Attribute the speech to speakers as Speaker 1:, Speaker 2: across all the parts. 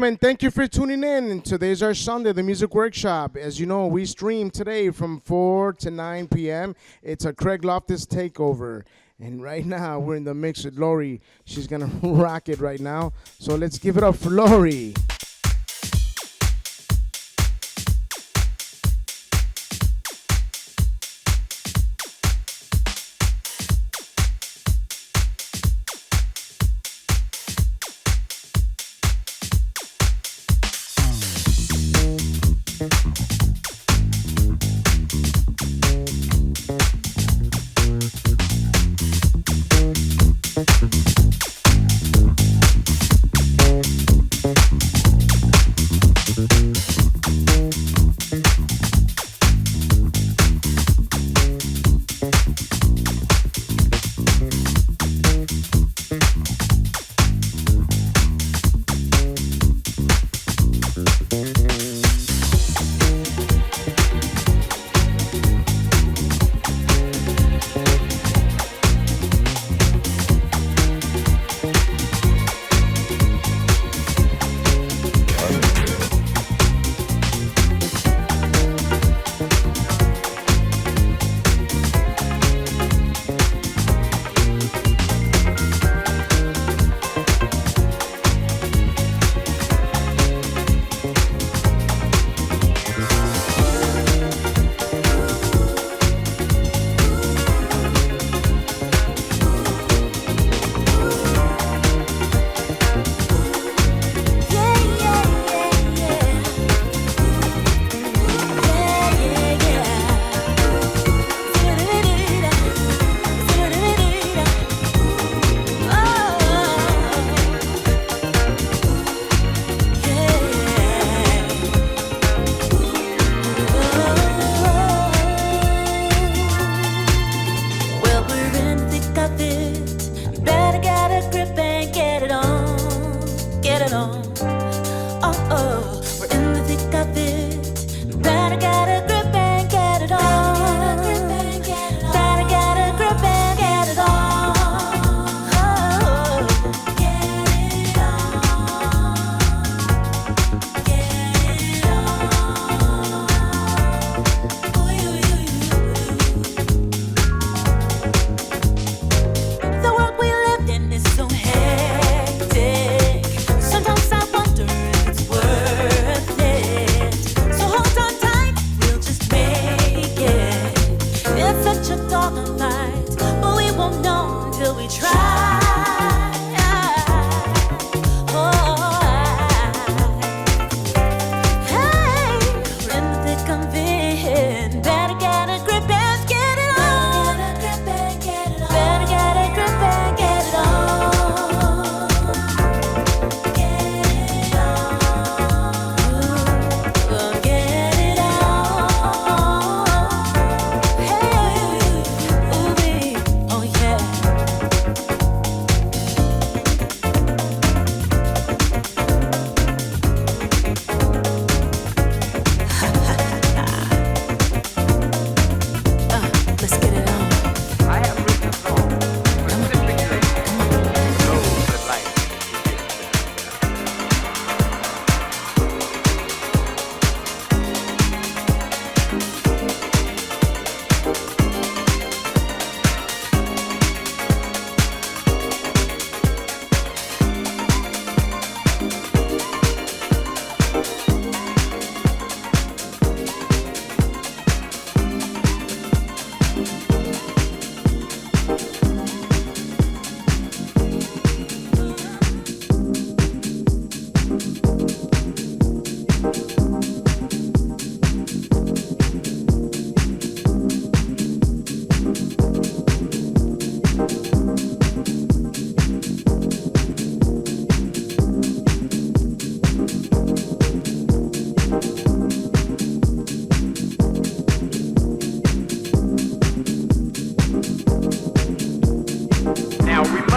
Speaker 1: And thank you for tuning in. Today's our Sunday, the Music Workshop. As you know, we stream today from 4 to 9 p.m. It's a Craig Loftus takeover. And right now, we're in the mix with Lori. She's going to rock it right now. So let's give it up for Lori.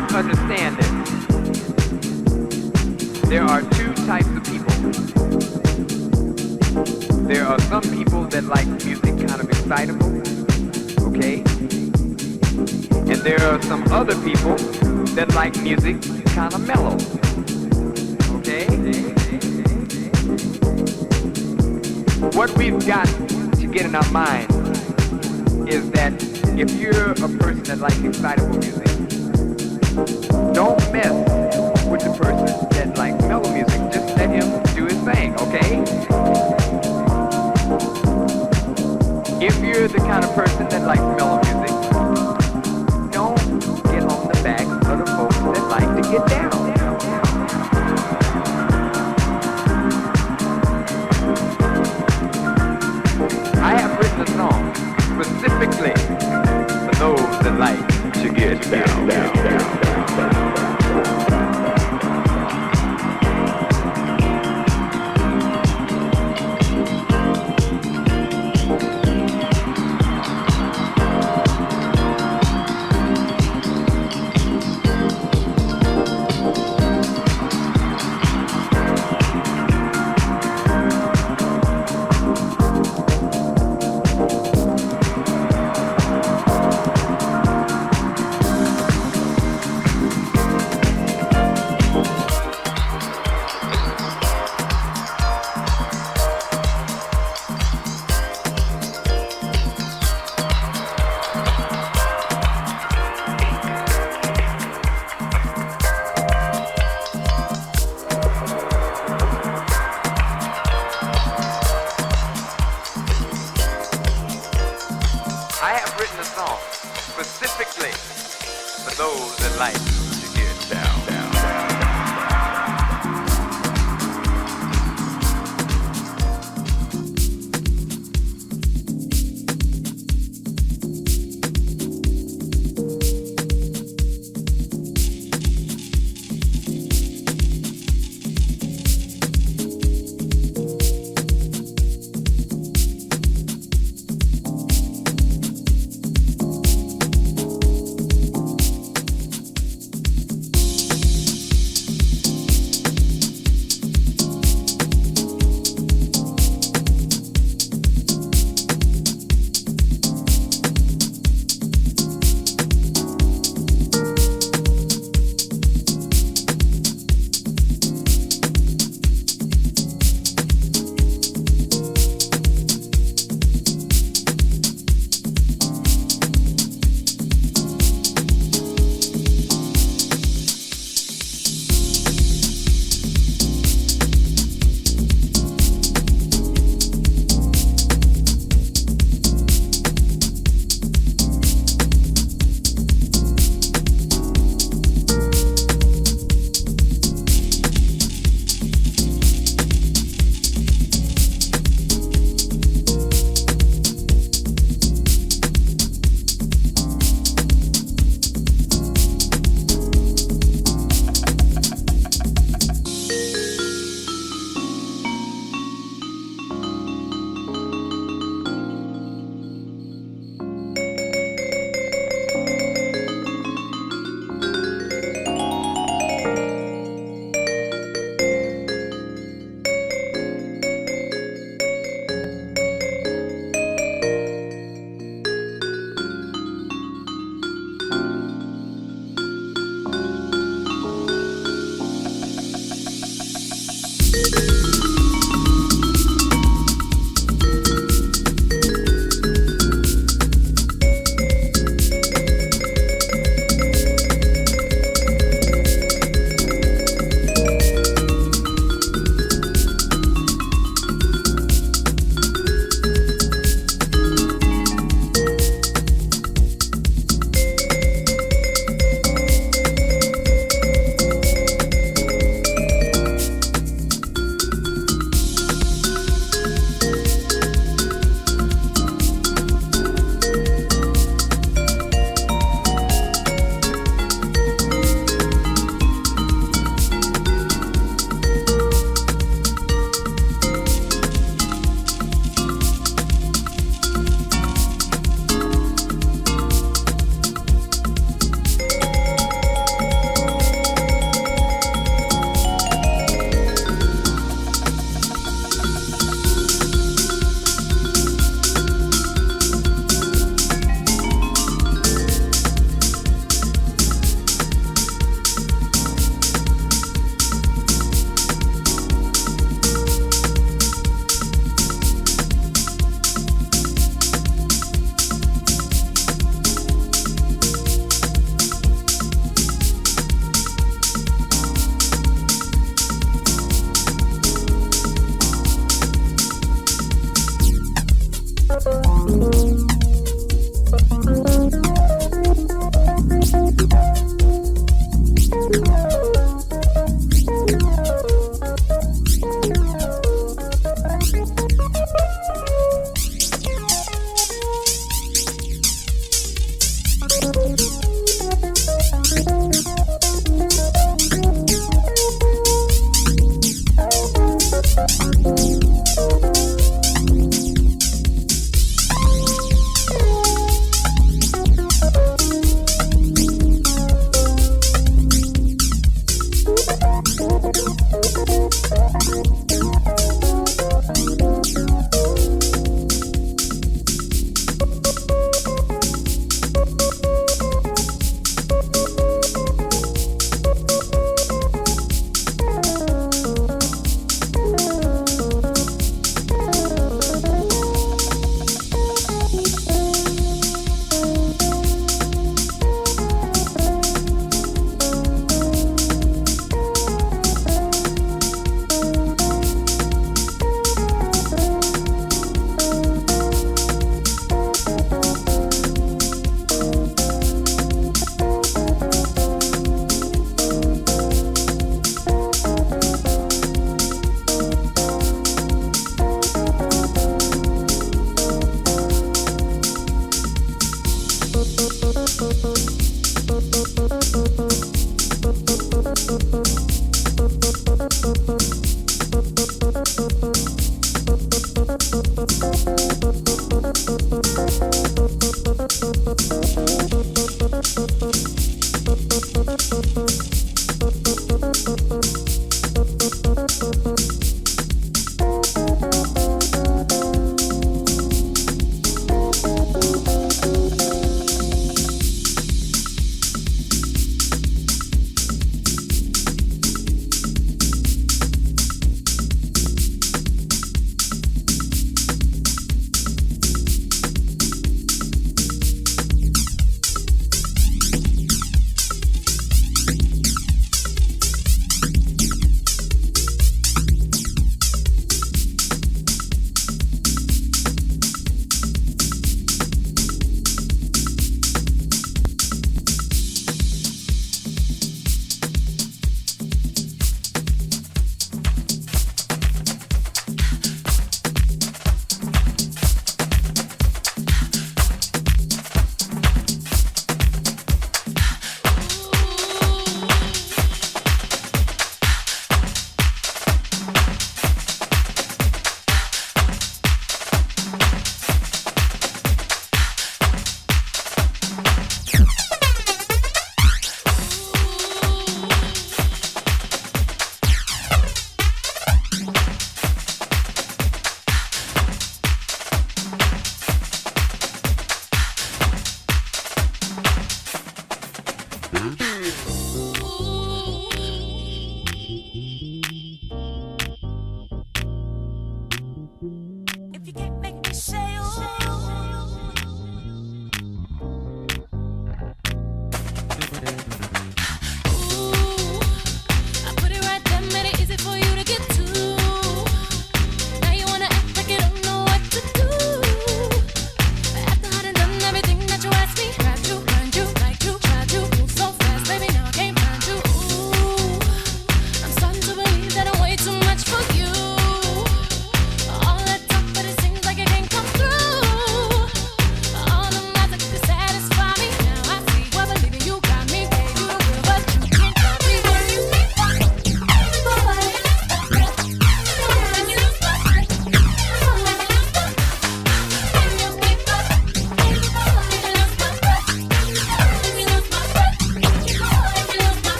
Speaker 2: must understand this. There are two types of people. There are some people that like music kind of excitable, okay? And there are some other people that like music kind of mellow, okay? what we've got to get in our mind is that if you're a person that likes excitable music, don't mess with the person that likes mellow music. Just let him do his thing, okay? If you're the kind of person that likes mellow music, don't get on the back of the folks that like to get down. I have written a song specifically for those that like to get down. Specifically for those that like to get down.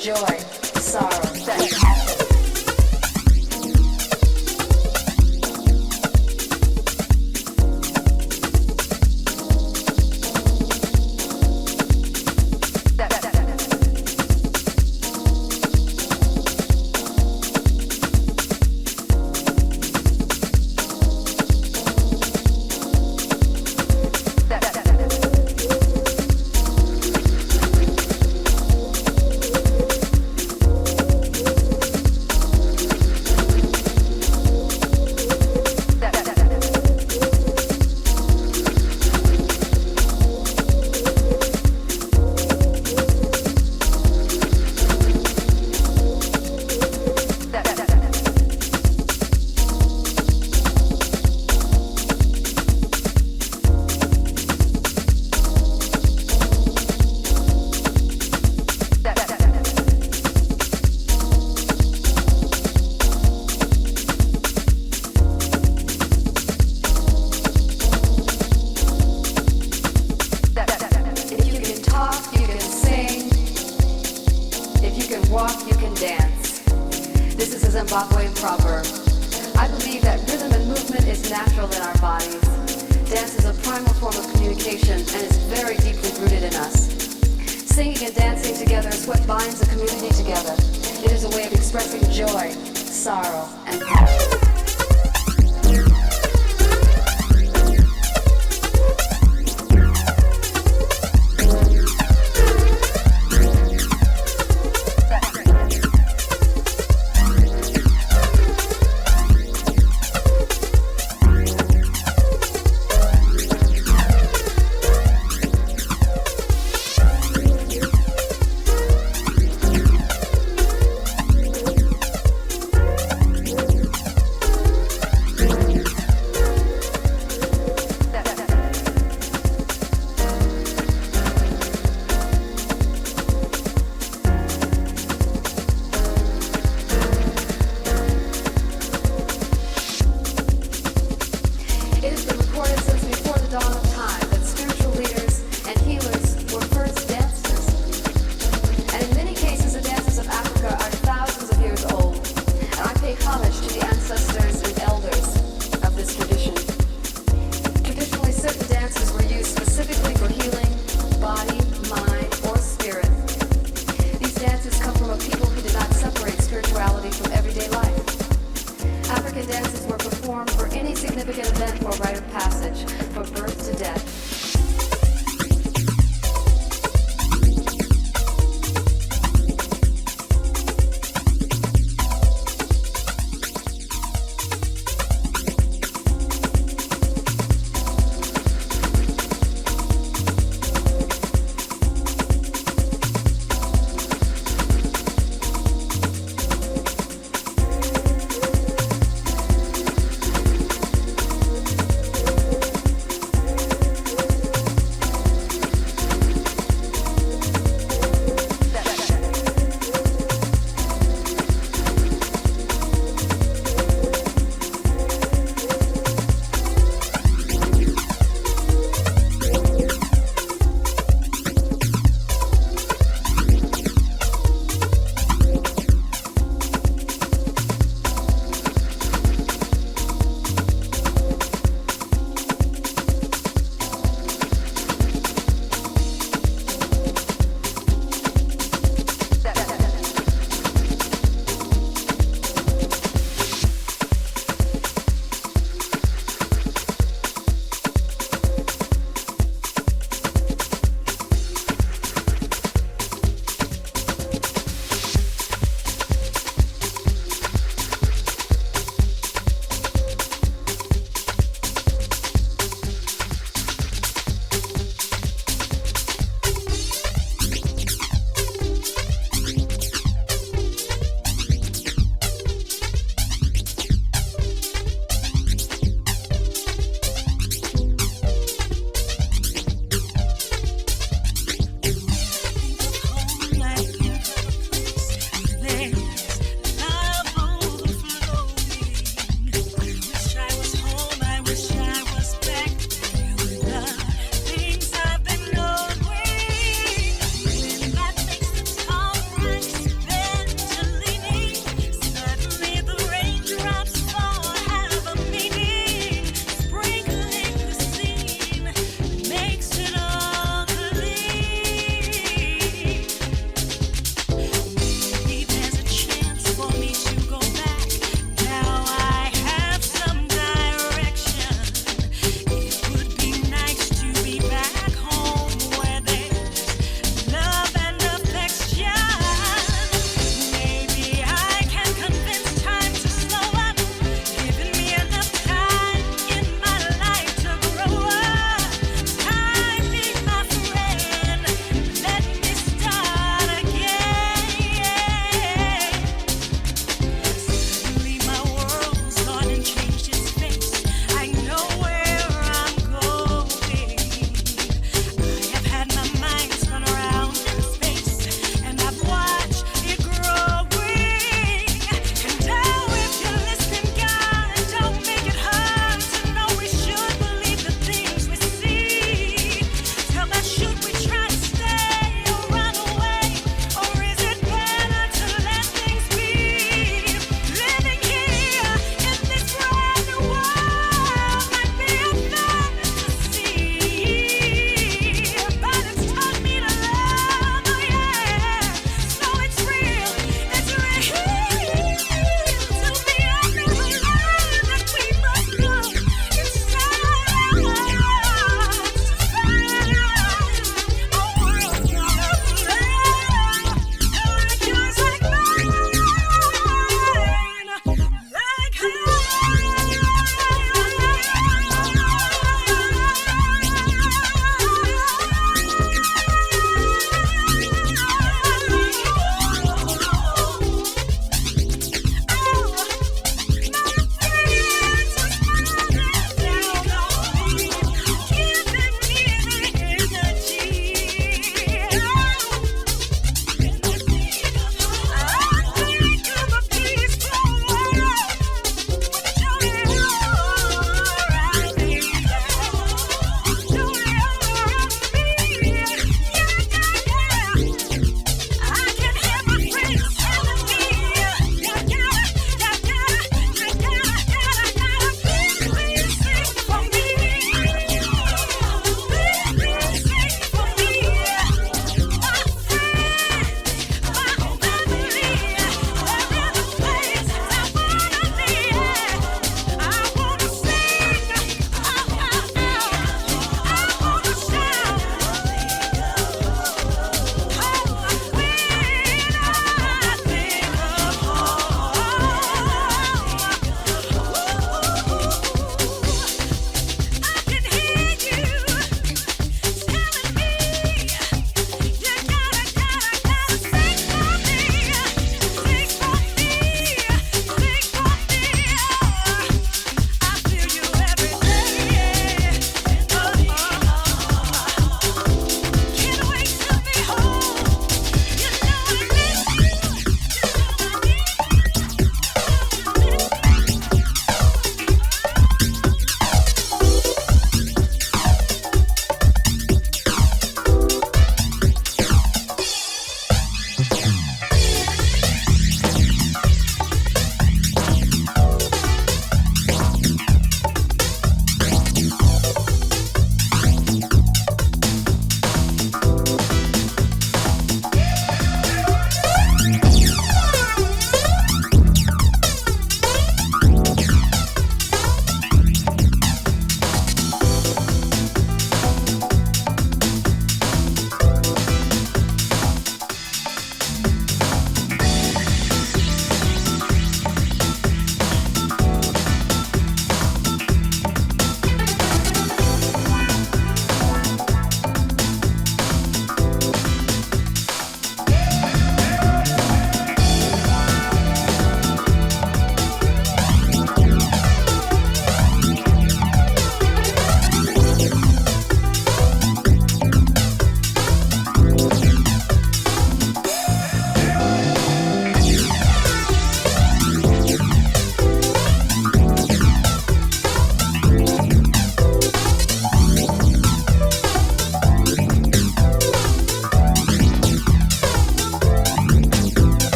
Speaker 3: joy, sorrow, and passion.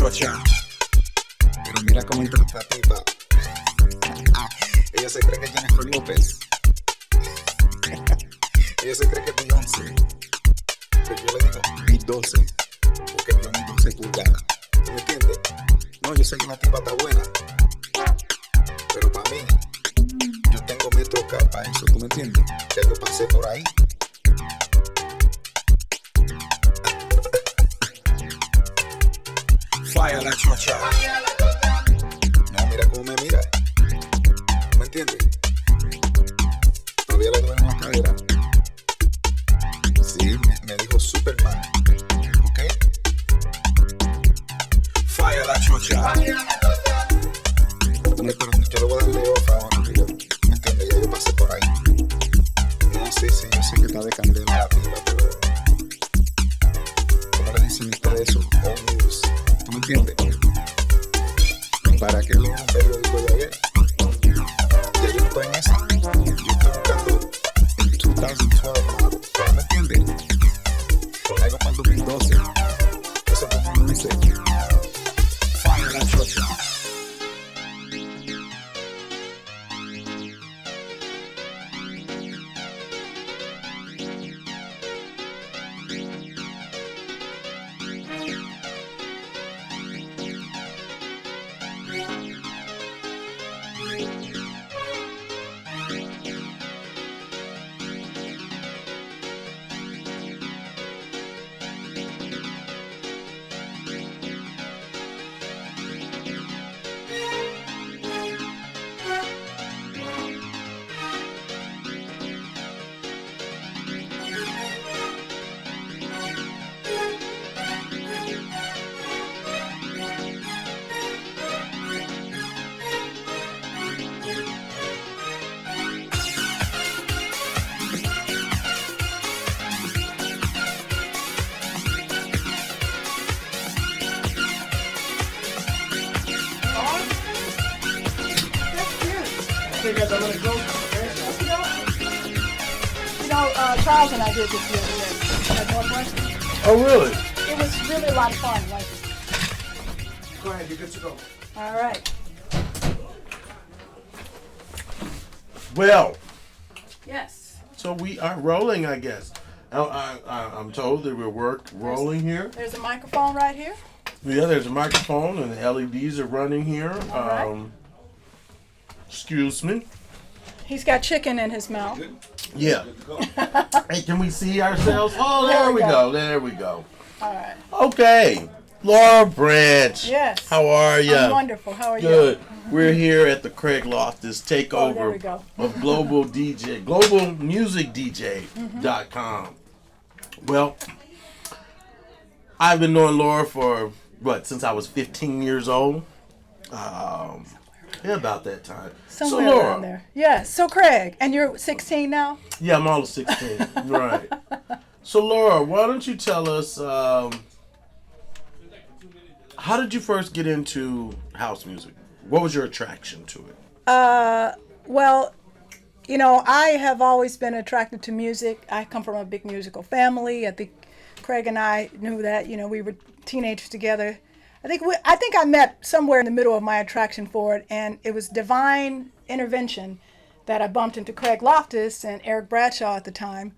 Speaker 4: chocha. Pero mira cómo entra esta tipa. Ella se cree que es Jennifer López. Ella se cree que es Beyoncé. Pero yo le digo mis 12. Porque yo mis 12 pulgadas. ¿Tú me entiendes? No, yo sé que la tipa está buena. Pero para mí, yo tengo metro K para eso. ¿Tú me entiendes? Que yo pasé por ahí. Fire la chocha. No, mira cómo me mira. ¿Me entiendes? Todavía le duele en la cadera. Sí, me dijo Superman. ¿Ok? Fire la chocha. No, pero yo le voy a darle off ahora. ¿Me entiendes? Ya yo pasé por ahí. No, sí, yo sé que está de candela la piba, pero... ¿Cómo le dicen ustedes eso? All news. ¿Tú me entiendes? ¿Para qué leer un periódico de ayer? Ya yo no estoy en esa. Yo estoy buscando en 2012. ¿Me entiendes? Algo para el 2012. Eso como uno dice. Fire la chocha.
Speaker 5: Charles and I did this the other day at Northwestern.
Speaker 1: Oh, really?
Speaker 5: It was really a lot of fun. Like,
Speaker 1: Go ahead, you're good to go.
Speaker 5: all right.
Speaker 6: Well,
Speaker 5: Yes.
Speaker 6: so we are rolling, I guess. I'm told that we're rolling here.
Speaker 5: There's a microphone right here.
Speaker 6: Yeah, there's a microphone and the LEDs are running here.
Speaker 5: right.
Speaker 6: Excuse me.
Speaker 5: He's got chicken in his mouth.
Speaker 6: Yeah. Hey, can we see ourselves? Oh,
Speaker 5: There
Speaker 6: there
Speaker 5: we
Speaker 6: we
Speaker 5: go.
Speaker 6: go. There we go.
Speaker 5: All right.
Speaker 6: Okay. Laura Branch.
Speaker 5: Yes.
Speaker 6: How are you?
Speaker 5: I'm wonderful. How are
Speaker 6: Good.
Speaker 5: you?
Speaker 6: We're here at the Craig Loftus
Speaker 5: Oh, there
Speaker 6: takeover
Speaker 5: we go.
Speaker 6: of Global DJ, globalmusicdj.com. Well, I've been knowing Laura for since I was 15 years old. Yeah, about that time.
Speaker 5: Somewhere
Speaker 6: so Laura,
Speaker 5: around there. Yes. So Craig, and you're 16 now?
Speaker 6: yeah, I'm all of 16. Right. So Laura, why don't you tell us how did you first get into house music? What was your attraction to it?
Speaker 5: Well, you know, I have always been attracted to music. I come from a big musical family. I think Craig and I knew that. You know, we were teenagers together. I think I met somewhere in the middle of my attraction for it, and it was divine intervention that I bumped into Craig Loftus and Eric Bradshaw at the time,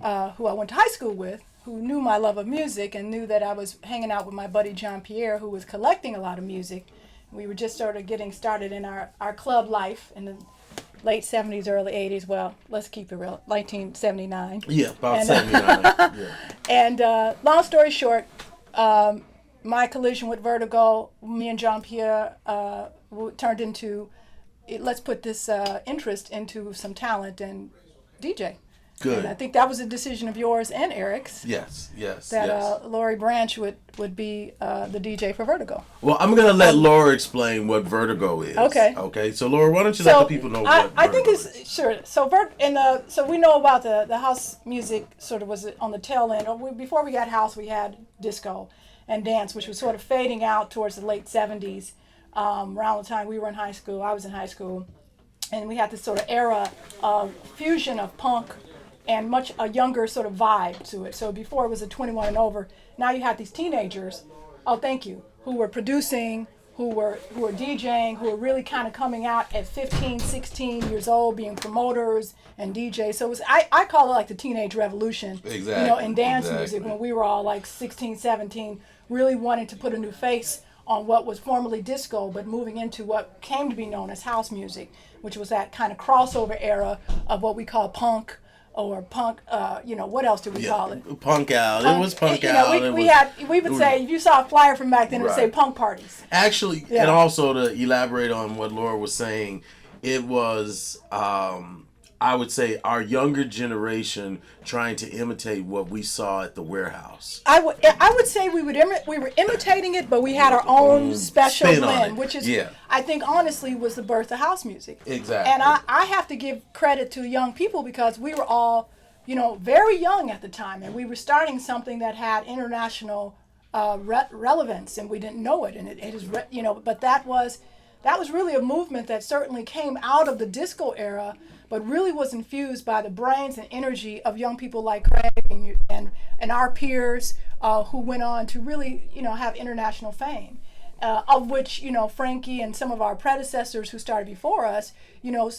Speaker 5: who I went to high school with, who knew my love of music and knew that I was hanging out with my buddy John Pierre, who was collecting a lot of music. We were just sort of getting started in our club life in the late 70s, early 80s. Well, let's keep it real, 1979.
Speaker 6: Yeah, about
Speaker 5: And,
Speaker 6: 79. Yeah.
Speaker 5: And long story short, my collision with Vertigo, me and John Pierre turned into, let's put this interest into some talent and DJ.
Speaker 6: Good.
Speaker 5: And I think that was a decision of yours and Eric's.
Speaker 6: Yes.
Speaker 5: That Laurie Branch would be the DJ for Vertigo.
Speaker 6: Well, I'm going to let Laura explain what Vertigo is.
Speaker 5: Okay.
Speaker 6: Okay. So, Laura, why don't you let the people know what
Speaker 5: I
Speaker 6: Vertigo
Speaker 5: think
Speaker 6: is?
Speaker 5: it's sure. So so we know about the house music sort of was on the tail end. Before we got house, we had disco and dance, which was sort of fading out towards the late 70s. Around the time we were in high school, I was in high school, and we had this sort of era of fusion of punk and a younger sort of vibe to it. So before it was a 21 and over, now you had these teenagers Oh, thank you. Who were producing, who were DJing, who were really kind of coming out at 15, 16 years old, being promoters and DJs. So it was, I call it like the teenage revolution.
Speaker 6: Exactly.
Speaker 5: You know, in dance
Speaker 6: Exactly.
Speaker 5: music, when we were all like 16, 17, really wanting to put a new face on what was formerly disco, but moving into what came to be known as house music, which was that kind of crossover era of what we call punk, or punk, you know, what else do we call it?
Speaker 6: Punk out. It was punk
Speaker 5: You
Speaker 6: out.
Speaker 5: know, we would say, if you saw a flyer from back then, it would say
Speaker 6: Right.
Speaker 5: punk parties.
Speaker 6: Actually,
Speaker 5: Yeah.
Speaker 6: and also to elaborate on what Laura was saying, it was, I would say, our younger generation trying to imitate what we saw at the warehouse.
Speaker 5: I would say we were imitating it, but we had our own special
Speaker 6: spin on
Speaker 5: blend,
Speaker 6: it.
Speaker 5: which is,
Speaker 6: Yeah.
Speaker 5: I think, honestly, was the birth of house music.
Speaker 6: Exactly.
Speaker 5: And I have to give credit to young people, because we were all, you know, very young at the time, and we were starting something that had international relevance, and we didn't know it. And it is, you know, but that was really a movement that certainly came out of the disco era, but really was infused by the brains and energy of young people like Craig and our peers, who went on to really, you know, have international fame, of which, you know, Frankie and some of our predecessors who started before us, you know,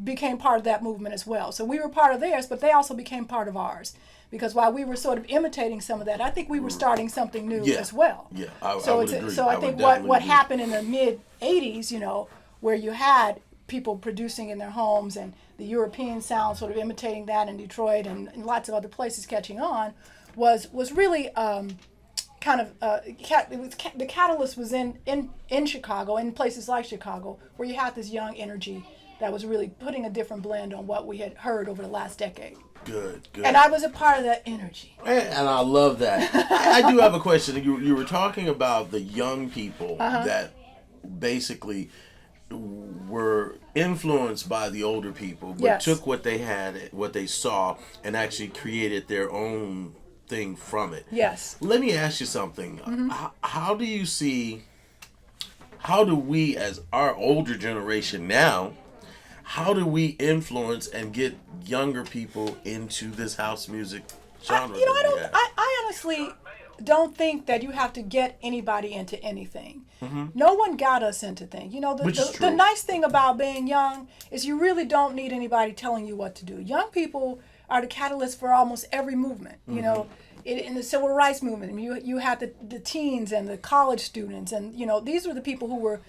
Speaker 5: became part of that movement as well. So we were part of theirs, but they also became part of ours. Because while we were sort of imitating some of that, I think we were starting something new
Speaker 6: Yeah.
Speaker 5: as well.
Speaker 6: Yeah, I
Speaker 5: So
Speaker 6: would
Speaker 5: it's
Speaker 6: agree.
Speaker 5: so I
Speaker 6: I would
Speaker 5: think
Speaker 6: definitely
Speaker 5: what
Speaker 6: agree.
Speaker 5: happened in the mid '80s, you know, where you had people producing in their homes, and the European sound sort of imitating that in Detroit and lots of other places catching on, was really kind of the catalyst was in Chicago, in places like Chicago, where you had this young energy that was really putting a different blend on what we had heard over the last decade.
Speaker 6: Good.
Speaker 5: And I was a part of that energy.
Speaker 6: And I love that. I do have a question. You were talking about the young people that basically were influenced by the older people, but
Speaker 5: Yes.
Speaker 6: took what they had, what they saw, and actually created their own thing from it.
Speaker 5: Yes.
Speaker 6: Let me ask you something. How do you see, how do we, as our older generation now, how do we influence and get younger people into this house music genre?
Speaker 5: You know,
Speaker 6: that we have?
Speaker 5: I honestly don't think that you have to get anybody into anything. No one got us into things. You know,
Speaker 6: Which is
Speaker 5: the
Speaker 6: true.
Speaker 5: nice thing about being young is you really don't need anybody telling you what to do. Young people are the catalyst for almost every movement. You know, in the civil rights movement, I mean, you had the teens and the college students, and you know, these were the people who were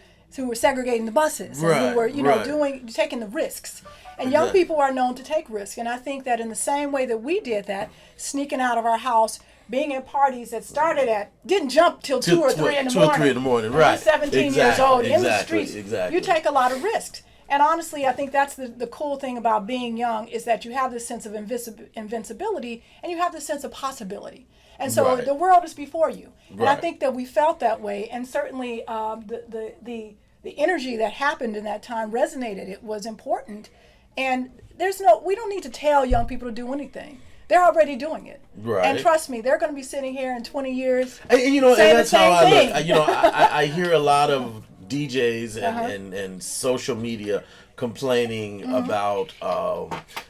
Speaker 5: segregating the buses, and
Speaker 6: Right,
Speaker 5: who were, you know,
Speaker 6: right.
Speaker 5: taking the risks. And young
Speaker 6: Exactly.
Speaker 5: people are known to take risks. And I think that in the same way that we did that, sneaking out of our house, being at parties that didn't jump till 2 or 3 in the
Speaker 6: 2 or
Speaker 5: morning.
Speaker 6: 3 in the morning,
Speaker 5: When you're
Speaker 6: right.
Speaker 5: 17 years
Speaker 6: Exactly,
Speaker 5: old in the
Speaker 6: exactly,
Speaker 5: streets.
Speaker 6: exactly.
Speaker 5: You take a lot of risks. And honestly, I think that's the cool thing about being young, is that you have this sense of invincibility, and you have this sense of possibility. And so
Speaker 6: Right.
Speaker 5: the world is before you. And I
Speaker 6: Right.
Speaker 5: think that we felt that way. And certainly the energy that happened in that time resonated. It was important. And we don't need to tell young people to do anything. They're already doing it.
Speaker 6: Right.
Speaker 5: And trust me, they're going to be sitting here in 20 years.
Speaker 6: And you know,
Speaker 5: saying
Speaker 6: and
Speaker 5: the
Speaker 6: that's how
Speaker 5: same
Speaker 6: I
Speaker 5: thing.
Speaker 6: look. You know, I hear a lot of DJs
Speaker 5: Uh-huh.
Speaker 6: and social media complaining about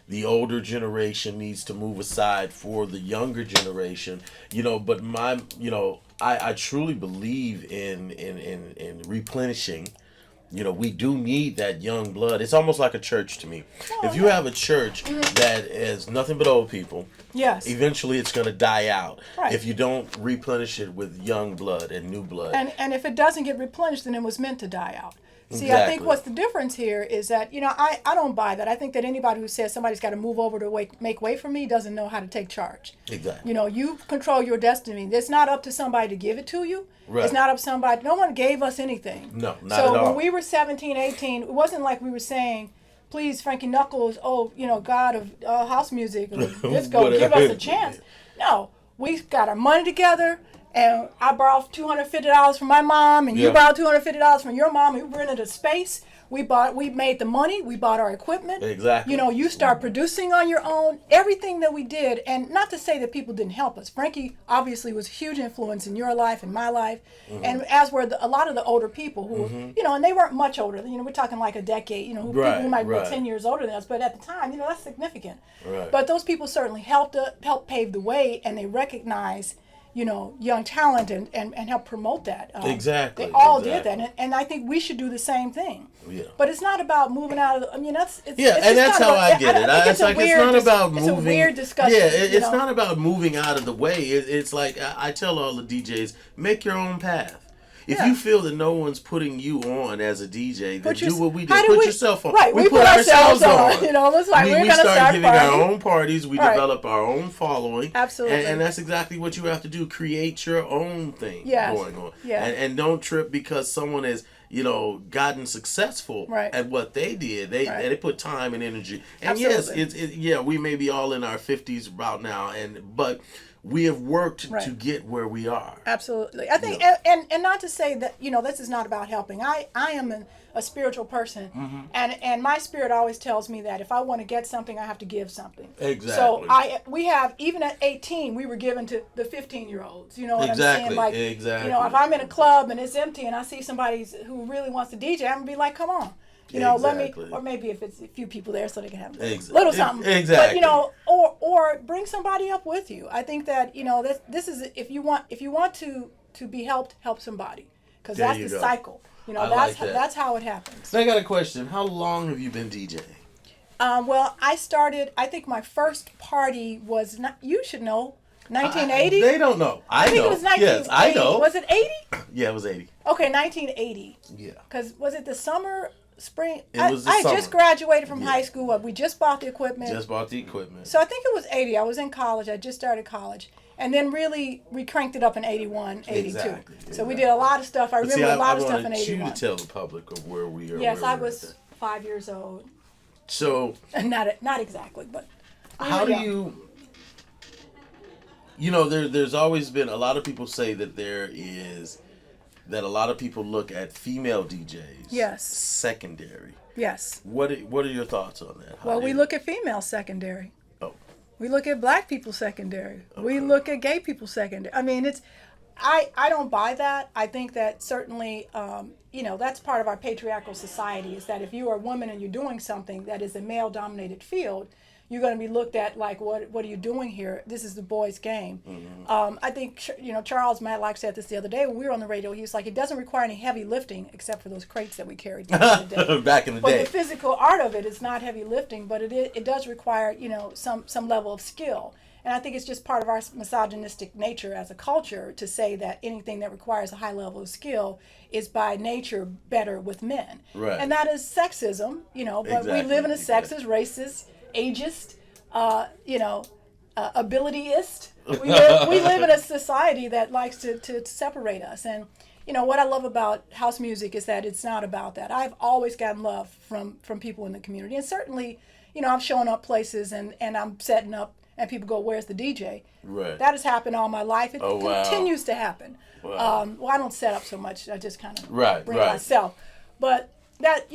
Speaker 6: the older generation needs to move aside for the younger generation. You know, but I truly believe in replenishing. You know, we do need that young blood. It's almost like a church to me. If you have a church that is nothing but old people,
Speaker 5: Yes.
Speaker 6: eventually it's going to die out
Speaker 5: Right.
Speaker 6: if you don't replenish it with young blood and new blood.
Speaker 5: And if it doesn't get replenished, then it was meant to die out. See, I
Speaker 6: Exactly.
Speaker 5: think what's the difference here is that, you know, I don't buy that. I think that anybody who says somebody's got to move over to make way for me doesn't know how to take charge.
Speaker 6: Exactly.
Speaker 5: You know, you control your destiny. It's not up to somebody to give it to you.
Speaker 6: Right.
Speaker 5: It's not up to somebody. No one gave us anything.
Speaker 6: No, not
Speaker 5: so
Speaker 6: at all.
Speaker 5: when we were 17, 18, it wasn't like we were saying, please, Frankie Knuckles, God of house music, or disco, give us a chance. No, we got our money together, and I borrowed $250 from my mom, and you
Speaker 6: Yeah.
Speaker 5: borrowed $250 from your mom, and we rented a space. We made the money, we bought our equipment.
Speaker 6: Exactly.
Speaker 5: You know, you start producing on your own, everything that we did, and not to say that people didn't help us. Frankie obviously was a huge influence in your life and my life, and as were a lot of the older people who, you know, and they weren't much older. You know, we're talking like a decade, you know, people who might be
Speaker 6: right.
Speaker 5: 10 years older than us, but at the time, you know, that's significant.
Speaker 6: Right.
Speaker 5: But those people certainly helped pave the way, and they recognized young talent and help promote that.
Speaker 6: Exactly,
Speaker 5: They all
Speaker 6: exactly.
Speaker 5: did that, and I think we should do the same thing.
Speaker 6: Yeah.
Speaker 5: But it's not about moving out of. I mean, it's
Speaker 6: Yeah,
Speaker 5: it's
Speaker 6: and
Speaker 5: just
Speaker 6: that's
Speaker 5: kind
Speaker 6: how
Speaker 5: of
Speaker 6: I get it.
Speaker 5: think
Speaker 6: It's like it's
Speaker 5: weird
Speaker 6: not about
Speaker 5: it's
Speaker 6: moving.
Speaker 5: a weird discussion.
Speaker 6: Yeah,
Speaker 5: you
Speaker 6: it's
Speaker 5: know?
Speaker 6: not about moving out of the way. It's like I tell all the DJs, make your own path. If
Speaker 5: Yeah.
Speaker 6: you feel that no one's putting you on as a DJ, then do what we did.
Speaker 5: How do
Speaker 6: Put
Speaker 5: we-
Speaker 6: yourself on.
Speaker 5: Right, we put ourselves on. You know, it's like we're
Speaker 6: we
Speaker 5: gonna
Speaker 6: start
Speaker 5: start
Speaker 6: giving our
Speaker 5: partying.
Speaker 6: own parties. We
Speaker 5: Right.
Speaker 6: develop our own following.
Speaker 5: Absolutely.
Speaker 6: And that's exactly what you have to do. Create your own thing
Speaker 5: Yes.
Speaker 6: going on.
Speaker 5: Yeah.
Speaker 6: And don't trip because someone has gotten successful
Speaker 5: Right.
Speaker 6: at what they did. They
Speaker 5: Right.
Speaker 6: they put time and energy. And
Speaker 5: Absolutely.
Speaker 6: yes, we may be all in our 50s about now, but we have worked
Speaker 5: Right.
Speaker 6: to get where we are.
Speaker 5: Absolutely. I think, and not to say that, this is not about helping. I am a spiritual person,
Speaker 6: Mm-hmm.
Speaker 5: and my spirit always tells me that if I want to get something, I have to give something.
Speaker 6: Exactly.
Speaker 5: So we have, even at 18, we were given to the 15-year-olds. You know what I'm
Speaker 6: Exactly,
Speaker 5: saying? Like,
Speaker 6: exactly.
Speaker 5: if I'm in a club and it's empty and I see somebody who really wants to DJ, I'm going to be like, come on. Let me,
Speaker 6: Exactly.
Speaker 5: or maybe if it's a few people there so they can have a
Speaker 6: Exactly.
Speaker 5: little something.
Speaker 6: Exactly.
Speaker 5: But, or bring somebody up with you. I think that, this is, if you want to be helped, help somebody. Because
Speaker 6: There
Speaker 5: that's
Speaker 6: you
Speaker 5: the
Speaker 6: go.
Speaker 5: cycle.
Speaker 6: I
Speaker 5: That's
Speaker 6: like that.
Speaker 5: that's how it happens.
Speaker 6: So I got a question. How long have you been DJing?
Speaker 5: Well, I started, I think my first party was, you should know, 1980.
Speaker 6: They don't know. I
Speaker 5: think
Speaker 6: know.
Speaker 5: it was 1980.
Speaker 6: Yes, I know.
Speaker 5: Was it 80?
Speaker 6: Yeah, it was 80.
Speaker 5: Okay, 1980.
Speaker 6: Yeah.
Speaker 5: Because was it the summer, spring?
Speaker 6: It was the
Speaker 5: I
Speaker 6: summer.
Speaker 5: just graduated from
Speaker 6: Yeah.
Speaker 5: high school. We just bought the equipment.
Speaker 6: Just bought the equipment.
Speaker 5: So I think it was 80. I was in college. I just started college. And then really, we cranked it up in 81, 82.
Speaker 6: Exactly,
Speaker 5: So we did a lot of stuff. I
Speaker 6: But
Speaker 5: remember
Speaker 6: see,
Speaker 5: a lot
Speaker 6: I
Speaker 5: of stuff in
Speaker 6: wanted you
Speaker 5: 81.
Speaker 6: to tell the public of where we are.
Speaker 5: Yes,
Speaker 6: where
Speaker 5: I
Speaker 6: we're
Speaker 5: was
Speaker 6: at.
Speaker 5: 5 years old.
Speaker 6: So
Speaker 5: Not exactly, but we
Speaker 6: how
Speaker 5: were
Speaker 6: do
Speaker 5: young.
Speaker 6: there's always been a lot of people say that that a lot of people look at female DJs
Speaker 5: Yes.
Speaker 6: secondary.
Speaker 5: Yes.
Speaker 6: What are your thoughts on that? How
Speaker 5: Well,
Speaker 6: do
Speaker 5: we
Speaker 6: you-
Speaker 5: look at female secondary.
Speaker 6: Oh,
Speaker 5: We look at black people secondary. We look at gay people secondary. I mean, I don't buy that. I think that certainly, that's part of our patriarchal society, is that if you are a woman and you're doing something that is a male-dominated field, you're going to be looked at like, what are you doing here? This is the boys' game. I think, Charles Matlock said this the other day when we were on the radio. He was like, it doesn't require any heavy lifting except for those crates that we carried back in the day.
Speaker 6: back in the
Speaker 5: But
Speaker 6: day.
Speaker 5: the physical art of it is not heavy lifting, but it does require, some level of skill. And I think it's just part of our misogynistic nature as a culture to say that anything that requires a high level of skill is by nature better with men.
Speaker 6: Right.
Speaker 5: And that is sexism, but we live in a
Speaker 6: Exactly.
Speaker 5: sexist, racist, ageist, abilityist. We live in a society that likes to separate us. And what I love about house music is that it's not about that. I've always gotten love from people in the community, and certainly, I've shown up places and I'm setting up and people go, "Where's the DJ?"
Speaker 6: Right.
Speaker 5: That has happened all my life. It
Speaker 6: Oh, wow.
Speaker 5: continues to happen.
Speaker 6: Wow.
Speaker 5: Well, I don't set up so much. I just kind of
Speaker 6: Right,
Speaker 5: bring
Speaker 6: right.
Speaker 5: myself. But that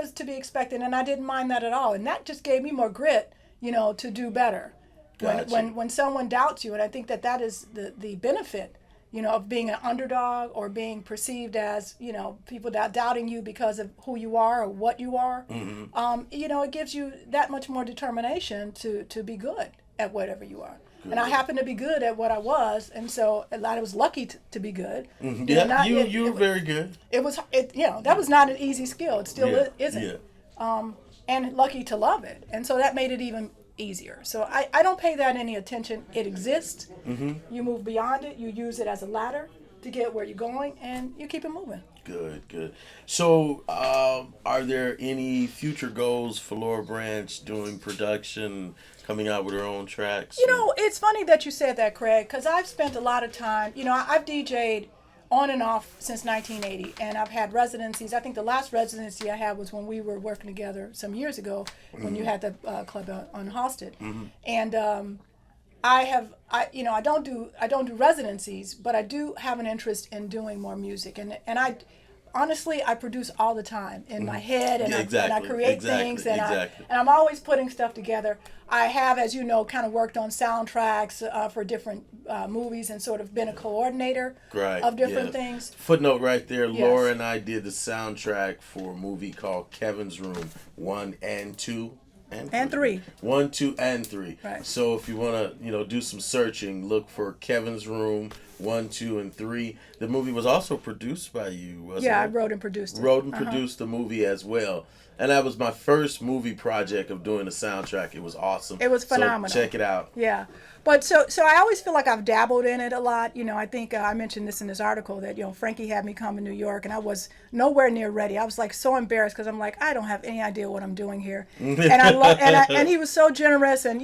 Speaker 5: is to be expected, and I didn't mind that at all. And that just gave me more grit, to do better.
Speaker 6: Gotcha.
Speaker 5: When someone doubts you, and I think that is the benefit, of being an underdog or being perceived as, people doubting you because of who you are or what you are.
Speaker 6: Mm-hmm.
Speaker 5: It gives you that much more determination to be good at whatever you are. And I happened to be good at what I was, and so I was lucky to be good.
Speaker 6: Yeah, you were very good.
Speaker 5: That was not an easy skill. It still isn't.
Speaker 6: Yeah.
Speaker 5: And lucky to love it. And so that made it even easier. So I don't pay that any attention. It exists.
Speaker 6: Mm-hmm.
Speaker 5: You move beyond it. You use it as a ladder to get where you're going, and you keep it moving.
Speaker 6: Good. So, are there any future goals for Laura Branch doing production, coming out with her own tracks?
Speaker 5: It's funny that you said that, Craig, because I've spent a lot of time, I've DJ'd on and off since 1980, and I've had residencies. I think the last residency I had was when we were working together some years ago when you had the club on Halsted. And I don't do residencies, but I do have an interest in doing more music, and I honestly, I produce all the time in my head, and, I create things, and I'm always putting stuff together. I have, as you know, kind of worked on soundtracks for different movies and sort of been a coordinator of different things.
Speaker 6: Footnote right there,
Speaker 5: Yes.
Speaker 6: Laura and I did the soundtrack for a movie called Kevin's Room 1 and 2.
Speaker 5: And 3.
Speaker 6: 1, 2, and 3.
Speaker 5: Right.
Speaker 6: So if you want to, do some searching, look for Kevin's Room 1, 2, and 3. The movie was also produced by you, wasn't it?
Speaker 5: Yeah, I wrote and produced it.
Speaker 6: Wrote and produced the movie as well. And that was my first movie project of doing a soundtrack. It was awesome.
Speaker 5: It was phenomenal.
Speaker 6: So check it out.
Speaker 5: Yeah. But so I always feel like I've dabbled in it a lot. I think I mentioned this in this article that, Frankie had me come to New York and I was nowhere near ready. I was like so embarrassed because I'm like, I don't have any idea what I'm doing here. And and he was so generous and,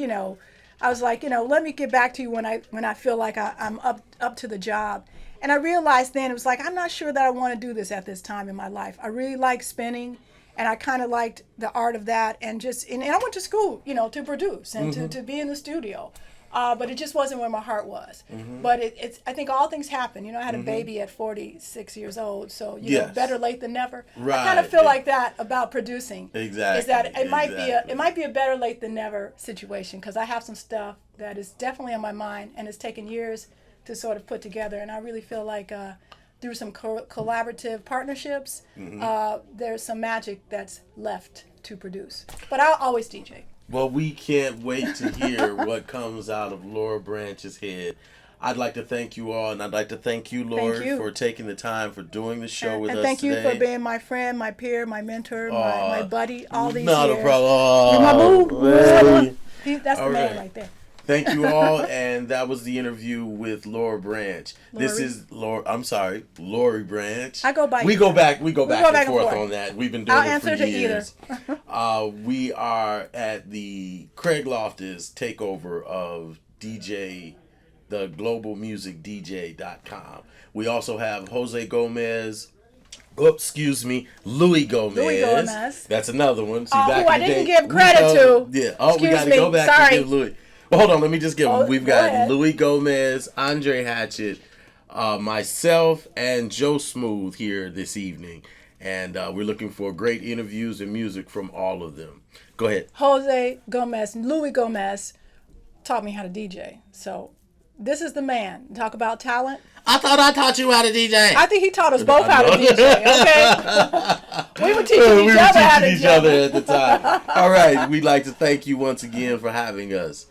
Speaker 5: I was like, let me get back to you when I feel like I'm up to the job. And I realized then it was like, I'm not sure that I want to do this at this time in my life. I really like spinning. And I kind of liked the art of that, and I went to school, to produce and to be in the studio, but it just wasn't where my heart was. But I think all things happen. I had a baby at 46 years old, so better late than never.
Speaker 6: Right.
Speaker 5: I kind of feel like that about producing.
Speaker 6: Exactly.
Speaker 5: Is that it might be a better late than never situation because I have some stuff that is definitely on my mind, and it's taken years to sort of put together, and I really feel like. Through some collaborative partnerships, there's some magic that's left to produce. But I'll always DJ.
Speaker 6: Well, we can't wait to hear what comes out of Laura Branch's head. I'd like to thank you all, and I'd like to thank you, Laura, for taking the time for doing the show with us today.
Speaker 5: And thank you for being my friend, my peer, my mentor, my buddy, all these
Speaker 6: not
Speaker 5: years.
Speaker 6: Not a problem.
Speaker 5: My boo. That's the
Speaker 6: all
Speaker 5: man
Speaker 6: right.
Speaker 5: right there.
Speaker 6: Thank you all, and that was the interview with Laura Branch. This is Lori Branch.
Speaker 5: I go by.
Speaker 6: We go back and forth on that. We've been doing
Speaker 5: I'll
Speaker 6: it
Speaker 5: answer
Speaker 6: for
Speaker 5: to
Speaker 6: years.
Speaker 5: either.
Speaker 6: We are at the Craig Loftus takeover of DJ, the globalmusicdj.com. We also have Jose Gomez. Louis Gomez.
Speaker 5: Louis Gomez.
Speaker 6: That's another one. See,
Speaker 5: who I didn't give credit to.
Speaker 6: Yeah. Oh, we got to go back and give Louis. Well, hold on, let me just give them. We've got Louis Gomez, Andre Hatchett, myself, and Joe Smooth here this evening. And we're looking for great interviews and music from all of them. Go ahead.
Speaker 5: Jose Gomez, Louis Gomez taught me how to DJ. So this is the man. Talk about talent.
Speaker 6: I thought I taught you how to DJ.
Speaker 5: I think he taught us both how to DJ, okay? We were teaching each other how to DJ.
Speaker 6: Each other at the time. All right, we'd like to thank you once again for having us.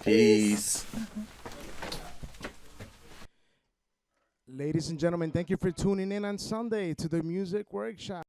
Speaker 6: Peace.
Speaker 1: Ladies and gentlemen, thank you for tuning in on Sunday to the Music Workshop.